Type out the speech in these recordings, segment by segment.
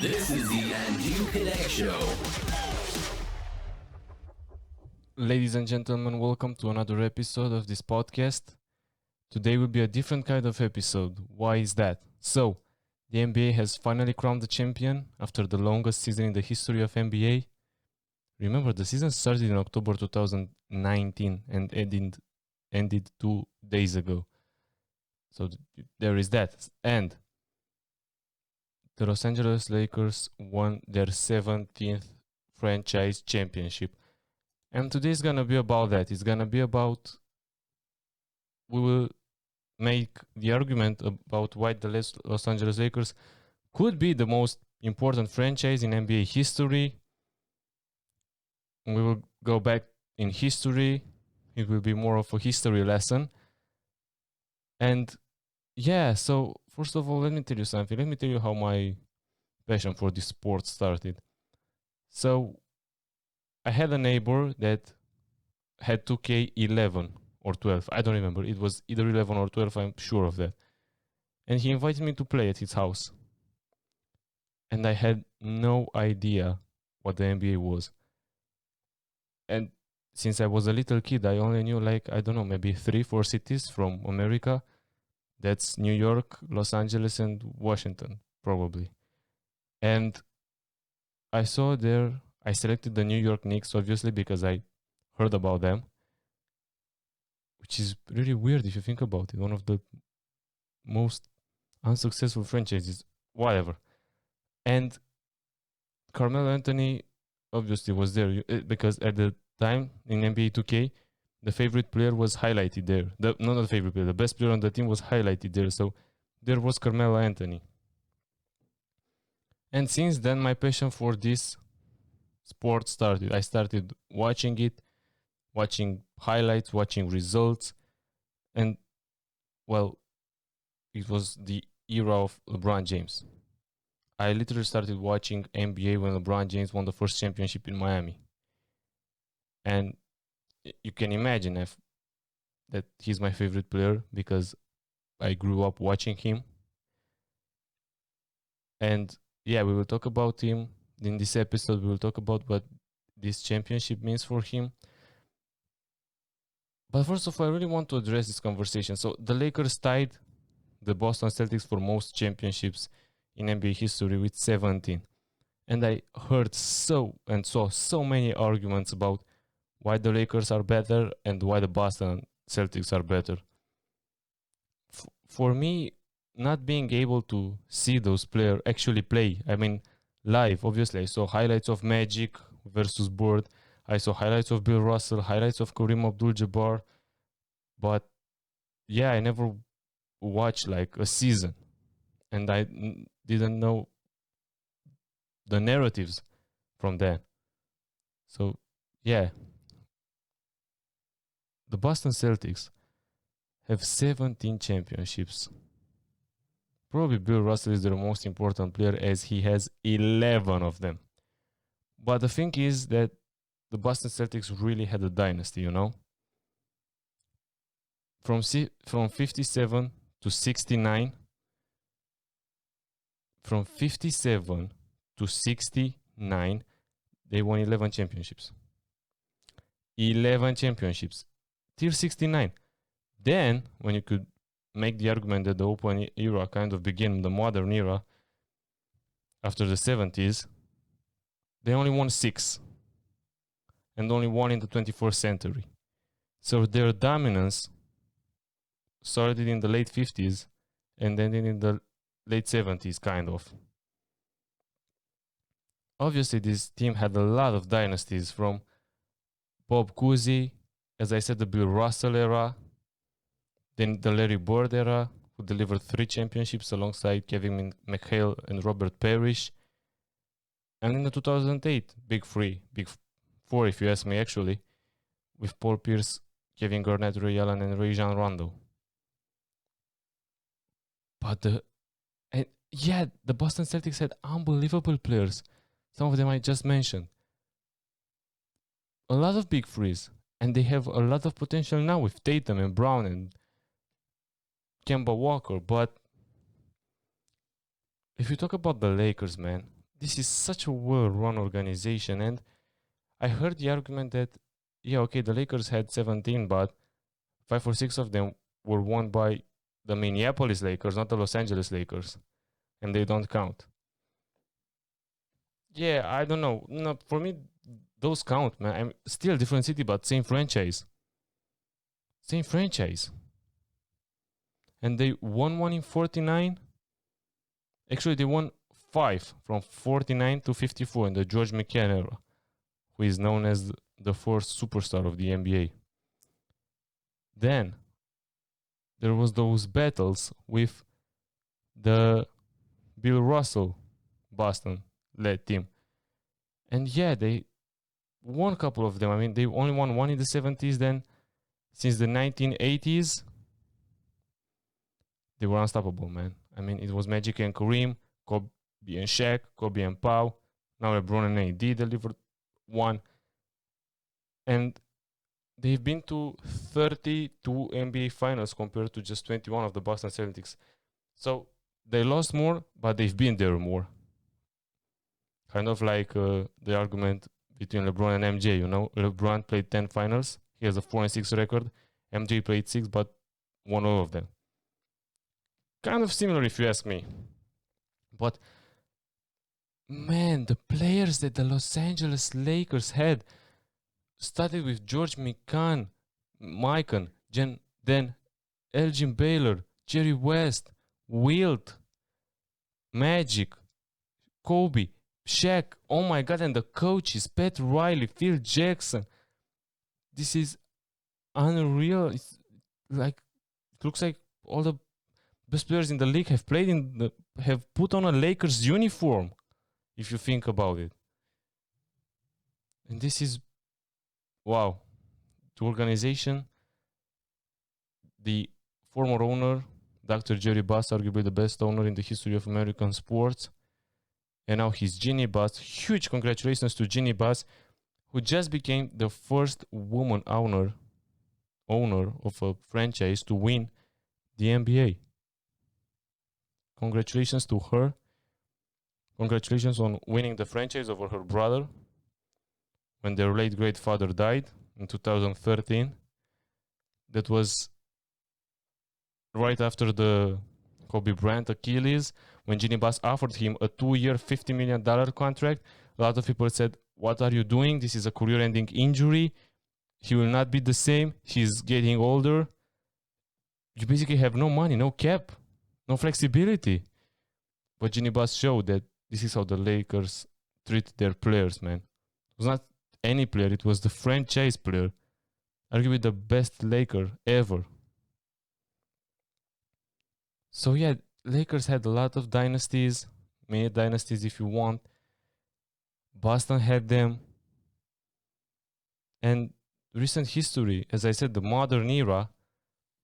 This is the Andu Kedei Show. Ladies and gentlemen, welcome to another episode of this podcast. Today will be a different kind of episode. Why is that? So, the NBA has finally crowned the champion after the longest season in the history of NBA. Remember, the season started in October 2019 and ended 2 days ago. So there is that. And the Los Angeles Lakers won their 17th franchise championship. And today is going to be about that. It's going to be about, we will make the argument about why the Los Angeles Lakers could be the most important franchise in NBA history. We will go back in history. It will be more of a history lesson. And yeah, so first of all, let me tell you something. Let me tell you how my passion for this sport started. So I had a neighbor that had 2K11 or 12. I don't remember. It was either 11 or 12. I'm sure of that. And he invited me to play at his house. And I had no idea what the NBA was. And since I was a little kid, I only knew maybe 3-4 cities from America. That's New York, Los Angeles, and Washington, probably. And I selected the New York Knicks, obviously, because I heard about them, which is really weird if you think about it. One of the most unsuccessful franchises, whatever. And Carmelo Anthony obviously was there because at the time in NBA 2K, the favorite player was highlighted there. Not the favorite player, the best player on the team was highlighted there. So there was Carmelo Anthony. And since then, my passion for this sport started. I started watching it, watching highlights, watching results. And, well, it was the era of LeBron James. I literally started watching NBA when LeBron James won the first championship in Miami. And you can imagine that he's my favorite player because I grew up watching him. And yeah, we will talk about him. In this episode, we will talk about what this championship means for him. But first of all, I really want to address this conversation. So the Lakers tied the Boston Celtics for most championships in NBA history with 17. And I heard saw so many arguments about why the Lakers are better and why the Boston Celtics are better. For me, not being able to see those players actually play, live, obviously, I saw highlights of Magic versus Bird. I saw highlights of Bill Russell, highlights of Kareem Abdul-Jabbar. But yeah, I never watched like a season. And I didn't know the narratives from that. So yeah, the Boston Celtics have 17 championships. Probably Bill Russell is their most important player as he has 11 of them. But the thing is that the Boston Celtics really had a dynasty, you know? From 57 to 69, from 57 to 69, they won 11 championships. 11 championships. Till 69. Then, when you could make the argument that the open era kind of began, the modern era, after the 70s, they only won 6. And only 1 in the 21st century. So their dominance started in the late 50s and ended in the late 70s, kind of. Obviously, this team had a lot of dynasties from Bob Cousy, as I said, the Bill Russell era, then the Larry Bird era, who delivered 3 championships alongside Kevin McHale and Robert Parrish. And in the 2008, Big 4 if you ask me actually, with Paul Pierce, Kevin Garnett, Ray Allen, and Rajon Rondo. But the Boston Celtics had unbelievable players. Some of them I just mentioned. A lot of big threes. And they have a lot of potential now with Tatum and Brown and Kemba Walker. But if you talk about the Lakers, man, this is such a well-run organization. And I heard the argument that, yeah, okay, the Lakers had 17, but 5 or 6 of them were won by the Minneapolis Lakers, not the Los Angeles Lakers, and they don't count. Yeah, I don't know. No, for me, those count, man. I'm still different city, but same franchise. Same franchise. And they won one in 49. Actually, they won 5 from 49 to 54 in the George McCann era, who is known as the first superstar of the NBA. Then there was those battles with the Bill Russell Boston led team. And yeah, they won a couple of them. I mean, they only won one in the 70s. Then since the 1980s, they were unstoppable, man. I mean, it was Magic and Kareem, Kobe and Shaq, Kobe and Pau. Now LeBron and AD delivered one. And they've been to 32 NBA finals compared to just 21 of the Boston Celtics. So they lost more, but they've been there more. Kind of like the argument between LeBron and MJ, you know. LeBron played 10 finals. He has a 4-6 record. MJ played 6, but won all of them. Kind of similar if you ask me. But man, the players that the Los Angeles Lakers had started with George Mikan, then Elgin Baylor, Jerry West, Wilt, Magic, Kobe, Shaq, oh my god, and the coaches, Pat Riley, Phil Jackson. This is unreal. It's like, it looks like all the best players in the league have played have put on a Lakers uniform, if you think about it. And this is, wow. The organization, the former owner, Dr. Jerry Buss, arguably the best owner in the history of American sports. And now he's Jeannie Buss. Huge congratulations to Jeannie Buss, who just became the first woman owner of a franchise to win the NBA. Congratulations to her. Congratulations on winning the franchise over her brother when their late great father died in 2013. That was right after the Kobe Bryant Achilles, when Jeannie Buss offered him a 2-year, $50 million contract. A lot of people said, what are you doing? This is a career-ending injury. He will not be the same. He's getting older. You basically have no money, no cap, no flexibility. But Jeannie Buss showed that this is how the Lakers treat their players, man. It was not any player. It was the franchise player. Arguably the best Laker ever. So yeah, Lakers had a lot of dynasties, many dynasties if you want. Boston had them. And recent history, as I said, the modern era,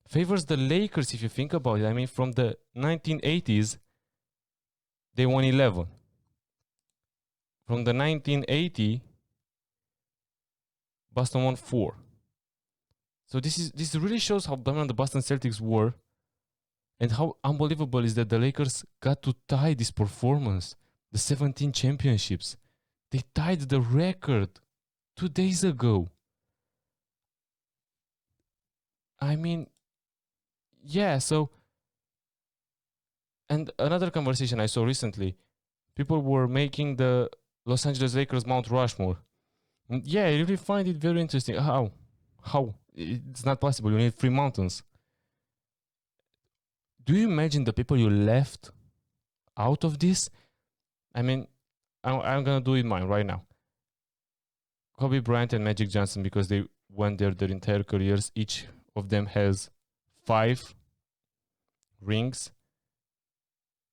favors the Lakers if you think about it. I mean, from the 1980s, they won 11. From the 1980, Boston won 4. So this really shows how dominant the Boston Celtics were. And how unbelievable is that the Lakers got to tie this performance, the 17 championships. They tied the record 2 days ago. I mean, yeah, so... And another conversation I saw recently, people were making the Los Angeles Lakers Mount Rushmore. And yeah, I really find it very interesting. How? It's not possible. You need 3 mountains. Do you imagine the people you left out of this? I mean, I'm going to do it mine right now. Kobe Bryant and Magic Johnson, because they went there their entire careers. Each of them has 5 rings.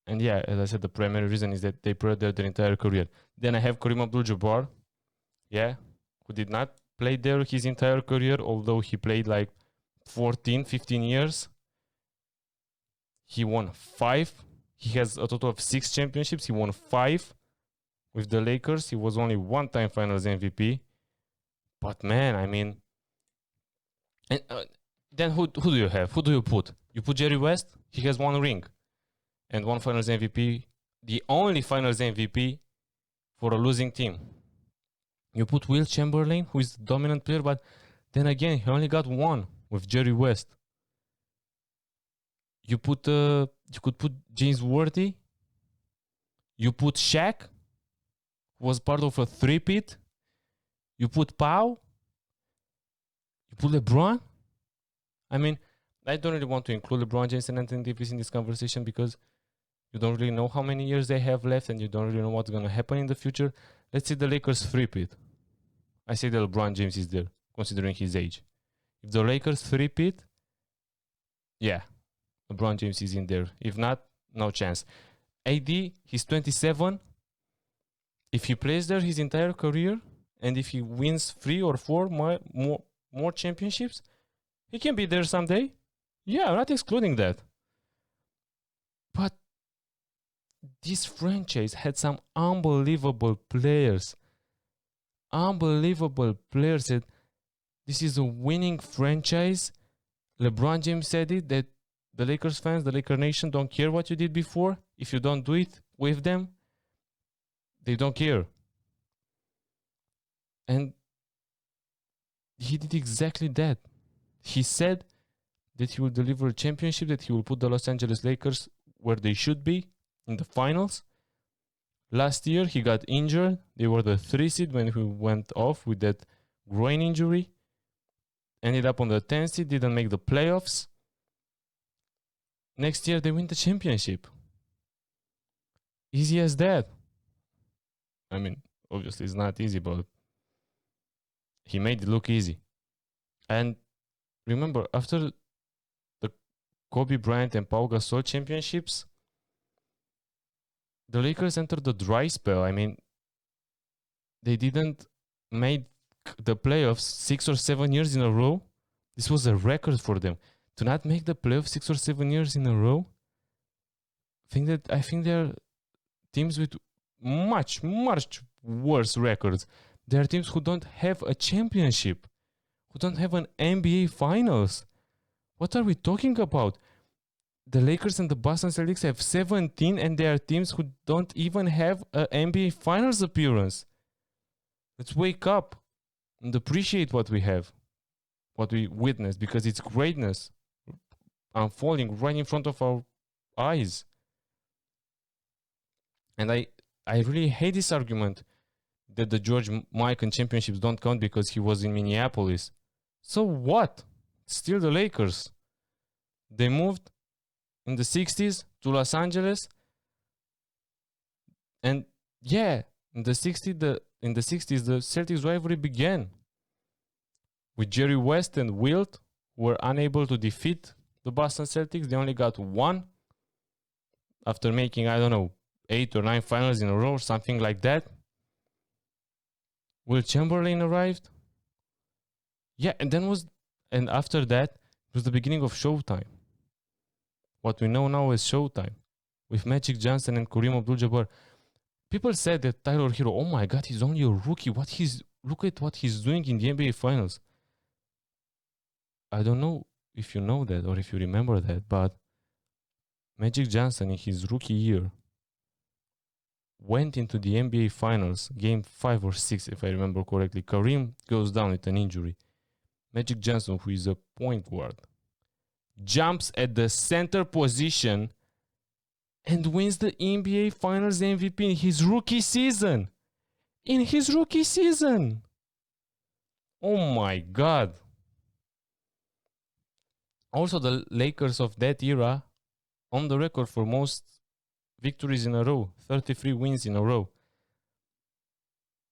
And yeah, as I said, the primary reason is that they played there their entire career. Then I have Kareem Abdul-Jabbar, yeah, who did not play there his entire career, although he played like 14, 15 years. He won 5. He has a total of 6 championships. He won 5 with the Lakers. He was only 1-time Finals MVP. But man, I mean, and then who do you have? Who do you put? You put Jerry West. He has 1 ring and 1 Finals MVP. The only Finals MVP for a losing team. You put Will Chamberlain, who is the dominant player, but then again, he only got one with Jerry West. You could put James Worthy. You put Shaq, who was part of a three-peat. You put Pau. You put LeBron. I mean, I don't really want to include LeBron James and Anthony Davis in this conversation because you don't really know how many years they have left and you don't really know what's going to happen in the future. Let's say the Lakers three-peat. I say that LeBron James is there, considering his age. If the Lakers three-peat, yeah, LeBron James is in there. If not, no chance. AD, he's 27. If he plays there his entire career, and if he wins 3 or 4 more championships, he can be there someday. Yeah, I'm not excluding that. But this franchise had some unbelievable players. Unbelievable players. That this is a winning franchise. LeBron James said it, that the Lakers fans, the Laker Nation don't care what you did before. If you don't do it with them, they don't care. And he did exactly that. He said that he will deliver a championship, that he will put the Los Angeles Lakers where they should be in the finals. Last year, he got injured. They were the 3 seed when he went off with that groin injury. Ended up on the 10 seed, didn't make the playoffs. Next year, they win the championship. Easy as that. I mean, obviously, it's not easy, but he made it look easy. And remember, after the Kobe Bryant and Pau Gasol championships, the Lakers entered the dry spell. I mean, they didn't make the playoffs 6 or 7 years in a row. This was a record for them. To not make the playoffs 6 or 7 years in a row, I think there are teams with much worse records. There are teams who don't have a championship, who don't have an NBA Finals. What are we talking about? The Lakers and the Boston Celtics have 17, and there are teams who don't even have an NBA Finals appearance. Let's wake up and appreciate what we have, what we witnessed, because it's greatness unfolding right in front of our eyes. And I really hate this argument that the George Mikan championships don't count because he was in Minneapolis. So what? Still the Lakers. They moved in the 60s to Los Angeles. And yeah, in the 60s, the Celtics rivalry began with Jerry West and Wilt were unable to defeat the Boston Celtics. They only got one after making, 8 or 9 finals in a row or something like that. Will Chamberlain arrived. Yeah, and after that, it was the beginning of Showtime. What we know now is Showtime with Magic Johnson and Kareem Abdul-Jabbar. People said that Tyler Hero, oh my God, he's only a rookie. Look at what he's doing in the NBA Finals. I don't know if you know that or if you remember that, but Magic Johnson in his rookie year went into the NBA Finals, game 5 or 6, if I remember correctly. Kareem goes down with an injury. Magic Johnson, who is a point guard, jumps at the center position and wins the NBA Finals MVP in his rookie season. Oh my God. Also, the Lakers of that era on the record for most victories in a row, 33 wins in a row.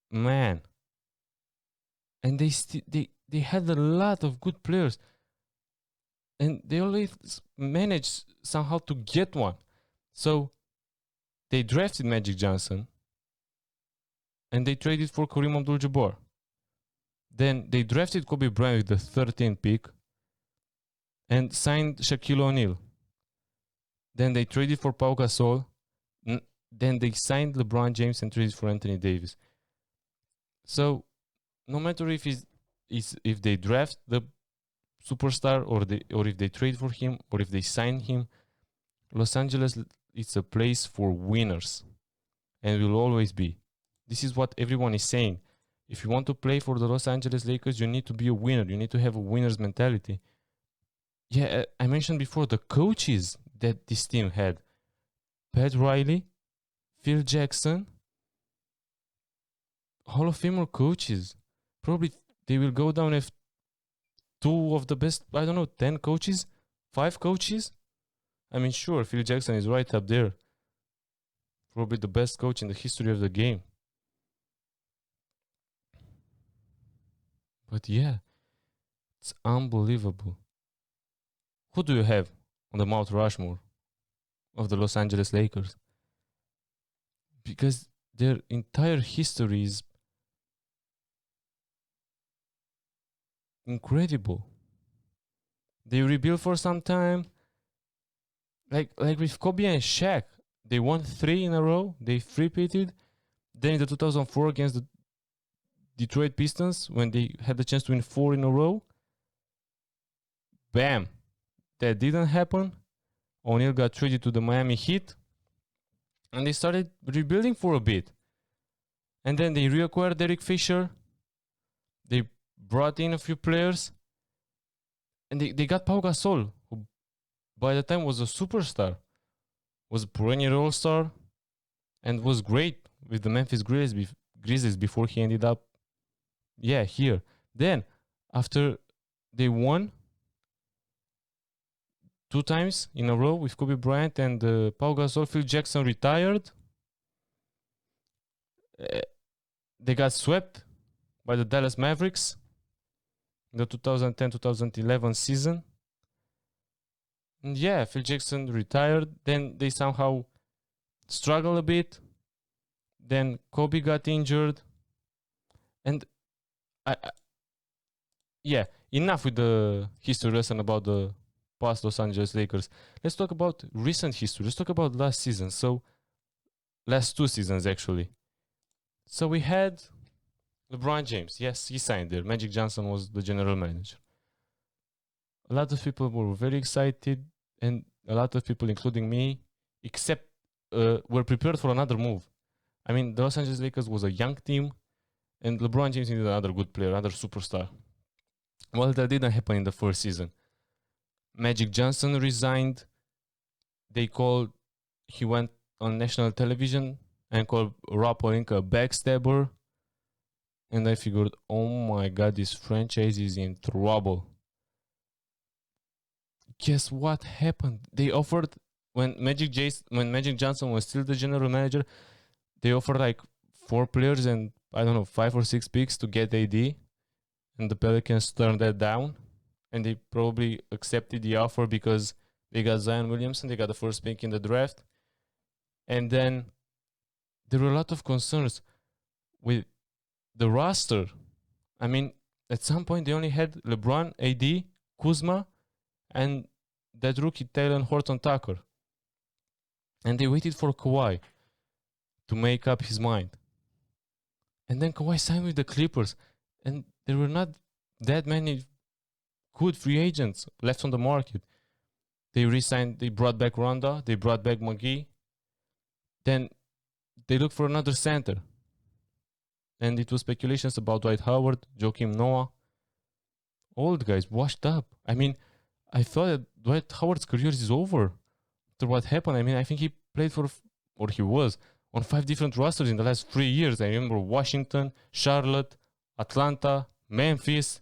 Man. And they had a lot of good players. And they always managed somehow to get one. So they drafted Magic Johnson and they traded for Kareem Abdul-Jabbar. Then they drafted Kobe Bryant with the 13th pick and signed Shaquille O'Neal. Then they traded for Pau Gasol. Then they signed LeBron James and traded for Anthony Davis. So no matter if they draft the superstar or if they trade for him or if they sign him, Los Angeles is a place for winners and will always be. this is what everyone is saying. If you want to play for the Los Angeles Lakers, you need to be a winner. You need to have a winner's mentality. Yeah, I mentioned before the coaches that this team had. Pat Riley, Phil Jackson, Hall of Famer coaches. Probably they will go down as two of the best, 10 coaches, 5 coaches. I mean, sure, Phil Jackson is right up there. Probably the best coach in the history of the game. But yeah, it's unbelievable. Who do you have on the Mount Rushmore of the Los Angeles Lakers? Because their entire history is incredible. They rebuilt for some time. Like with Kobe and Shaq, they won 3 in a row. They three-peated. Then in the 2004 against the Detroit Pistons, when they had the chance to win 4 in a row, bam, that didn't happen. O'Neal got traded to the Miami Heat, and they started rebuilding for a bit. And then they reacquired Derek Fisher. They brought in a few players, and they got Pau Gasol, who by the time was a superstar, was a perennial all-star, and was great with the Memphis Grizzlies before he ended up, here. Then, after they won 2 times in a row with Kobe Bryant and Pau Gasol, Phil Jackson retired. They got swept by the Dallas Mavericks in the 2010-2011 season. And Phil Jackson retired. Then they somehow struggled a bit. Then Kobe got injured. And enough with the history lesson about the past Los Angeles Lakers. Let's talk about recent history. Let's talk about last season. So, last 2 seasons actually. So we had LeBron James. Yes, he signed there. Magic Johnson was the general manager. A lot of people were very excited, and a lot of people, including me, were prepared for another move. I mean, the Los Angeles Lakers was a young team, and LeBron James needed another good player, another superstar. Well, that didn't happen in the first season. Magic Johnson resigned. He went on national television and called Rob Pelinka a backstabber. And I figured, oh my God, this franchise is in trouble. Guess what happened? They offered, when Magic Johnson was still the general manager, they offered like 4 players and 5 or 6 picks to get AD. And the Pelicans turned that down. And they probably accepted the offer because they got Zion Williamson, they got the first pick in the draft. And then there were a lot of concerns with the roster. I mean, at some point they only had LeBron, AD, Kuzma, and that rookie Taylor Horton Tucker. And they waited for Kawhi to make up his mind. And then Kawhi signed with the Clippers. And there were not that many good free agents left on the market. They re-signed, they brought back Ronda, they brought back McGee. Then they looked for another center. And it was speculations about Dwight Howard, Joakim Noah. Old guys, washed up. I mean, I thought that Dwight Howard's career is over after what happened. I mean, I think he played he was on 5 different rosters in the last 3 years. I remember Washington, Charlotte, Atlanta, Memphis.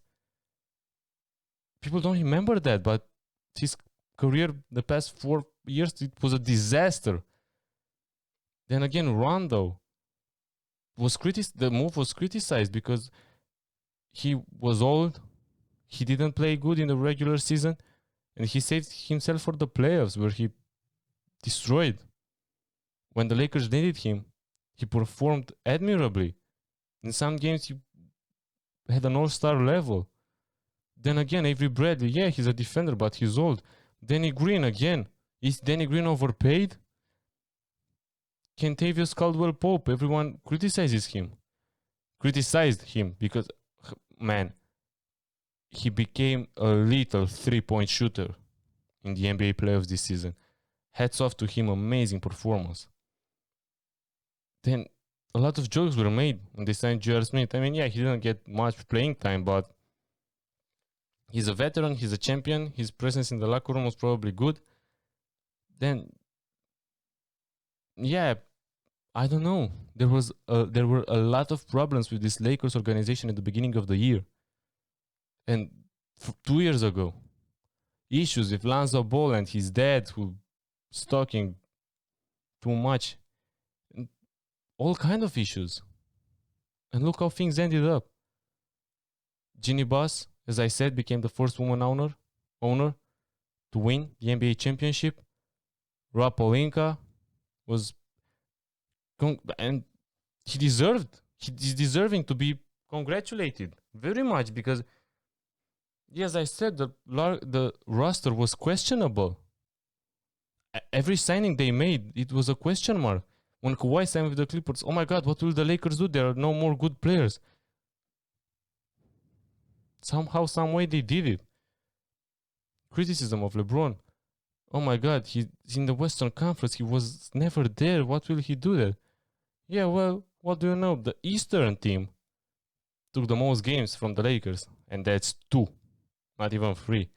People don't remember that, but his career the past 4 years, it was a disaster. Then again, Rondo the move was criticized because he was old, he didn't play good in the regular season, and he saved himself for the playoffs where he destroyed. When the Lakers needed him, he performed admirably. In some games, he had an all-star level. Then again, Avery Bradley, he's a defender, but he's old. Danny Green again. Is Danny Green overpaid? Kentavious Caldwell-Pope, everyone criticized him because, man, he became a little 3-point shooter in the NBA playoffs this season. Hats off to him, amazing performance. Then a lot of jokes were made when they signed J.R. Smith. I mean, yeah, he didn't get much playing time, but he's a veteran, he's a champion, his presence in the locker room was probably good. Then, yeah, I don't know. There were a lot of problems with this Lakers organization at the beginning of the year. And 2 years ago, issues with Lonzo Ball and his dad who was talking too much. And all kind of issues. And look how things ended up. Ginny Buss, as I said, became the first woman owner to win the NBA championship. Rob Pelinka was and he's deserving to be congratulated very much because, as I said, the roster was questionable. Every signing they made, it was a question mark. When Kawhi signed with the Clippers, oh my God, what will the Lakers do? There are no more good players. Somehow, some way they did it. Criticism of LeBron. Oh my God, he's in the Western Conference. He was never there. What will he do there? Yeah, well, what do you know? The Eastern team took the most games from the Lakers, and that's 2, not even 3.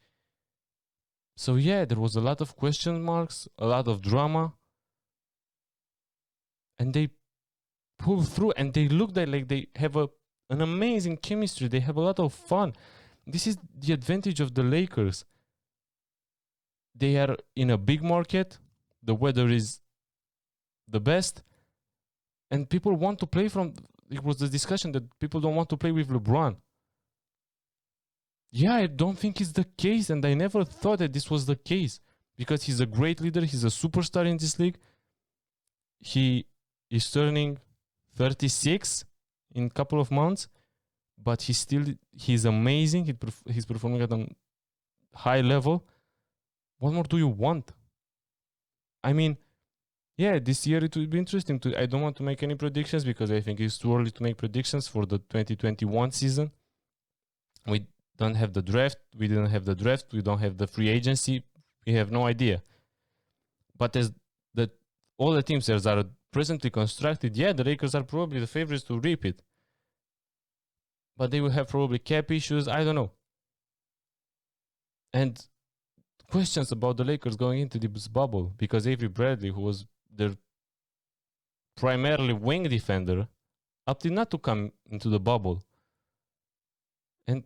So yeah, there was a lot of question marks, a lot of drama, and they pulled through, and they look like they have an amazing chemistry. They have a lot of fun. This is the advantage of the Lakers. They are in a big market. The weather is the best. And people want to play it was the discussion that people don't want to play with LeBron. Yeah, I don't think it's the case. And I never thought that this was the case. Because he's a great leader. He's a superstar in this league. He is turning 36 in a couple of months. But he's amazing. He's performing at a high level. What more do you want? I mean, yeah, this year it will be interesting. I don't want to make any predictions because I think it's too early to make predictions for the 2021 season. We don't have the draft. We didn't have the draft. We don't have the free agency. We have no idea. But as all the teams that are presently constructed, yeah, the Lakers are probably the favorites to repeat. But they will have probably cap issues. I don't know. And questions about the Lakers going into this bubble because Avery Bradley, who was their primarily wing defender, opted not to come into the bubble. And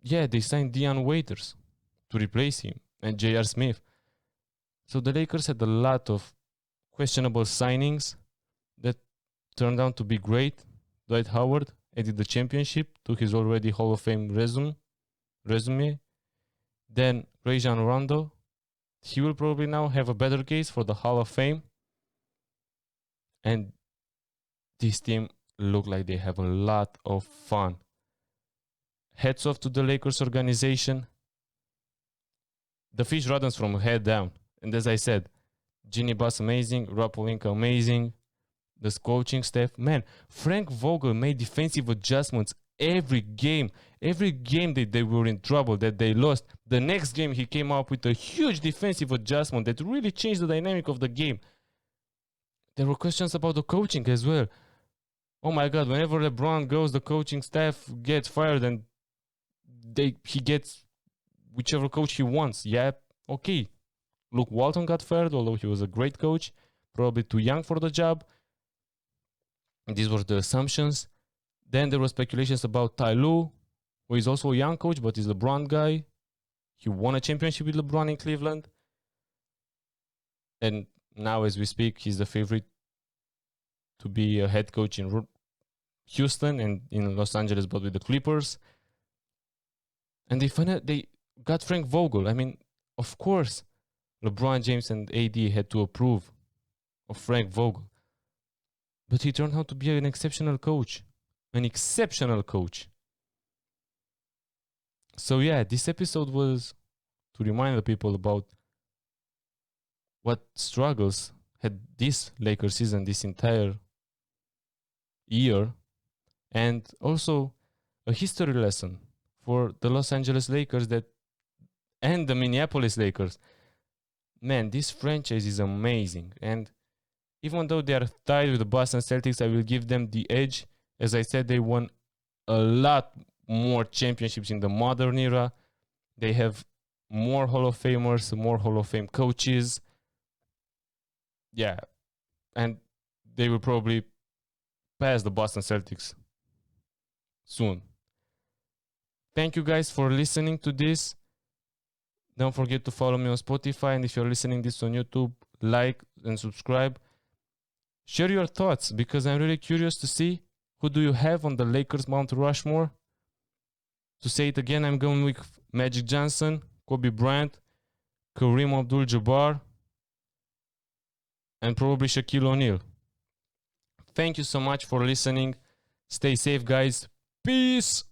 yeah, they signed Dion Waiters to replace him and J.R. Smith. So the Lakers had a lot of questionable signings that turned out to be great. Dwight Howard added the championship to his already Hall of Fame resume. Then Rajon Rondo, he will probably now have a better case for the Hall of Fame. And this team look like they have a lot of fun. Hats off to the Lakers organization. The fish rottens from head down. And as I said, Ginny Buss amazing, Rob Pelinka amazing, this coaching staff. Man, Frank Vogel made defensive adjustments every game that they were in trouble, that they lost. The next game, he came up with a huge defensive adjustment that really changed the dynamic of the game. There were questions about the coaching as well. Oh my God, whenever LeBron goes, the coaching staff gets fired and he gets whichever coach he wants. Yeah, okay. Luke Walton got fired, although he was a great coach, probably too young for the job. And these were the assumptions. Then there were speculations about Ty Lue, who is also a young coach, but is a LeBron guy. He won a championship with LeBron in Cleveland. And now, as we speak, he's the favorite to be a head coach in Houston and in Los Angeles, but with the Clippers. And they got Frank Vogel. I mean, of course, LeBron James and AD had to approve of Frank Vogel. But he turned out to be an exceptional coach. An exceptional coach. So yeah, this episode was to remind the people about what struggles had this Lakers season, this entire year, and also a history lesson for the Los Angeles Lakers and the Minneapolis Lakers. Man, this franchise is amazing, and even though they are tied with the Boston Celtics, I will give them the edge. As I said, they won a lot more championships in the modern era. They have more Hall of Famers, more Hall of Fame coaches. Yeah, and they will probably pass the Boston Celtics soon. Thank you guys for listening to this. Don't forget to follow me on Spotify, and if you're listening this on YouTube, like and subscribe. Share your thoughts, because I'm really curious to see who do you have on the Lakers Mount Rushmore. To say it again, I'm going with Magic Johnson, Kobe Bryant, Kareem Abdul-Jabbar, and probably Shaquille O'Neal. Thank you so much for listening. Stay safe, guys. Peace.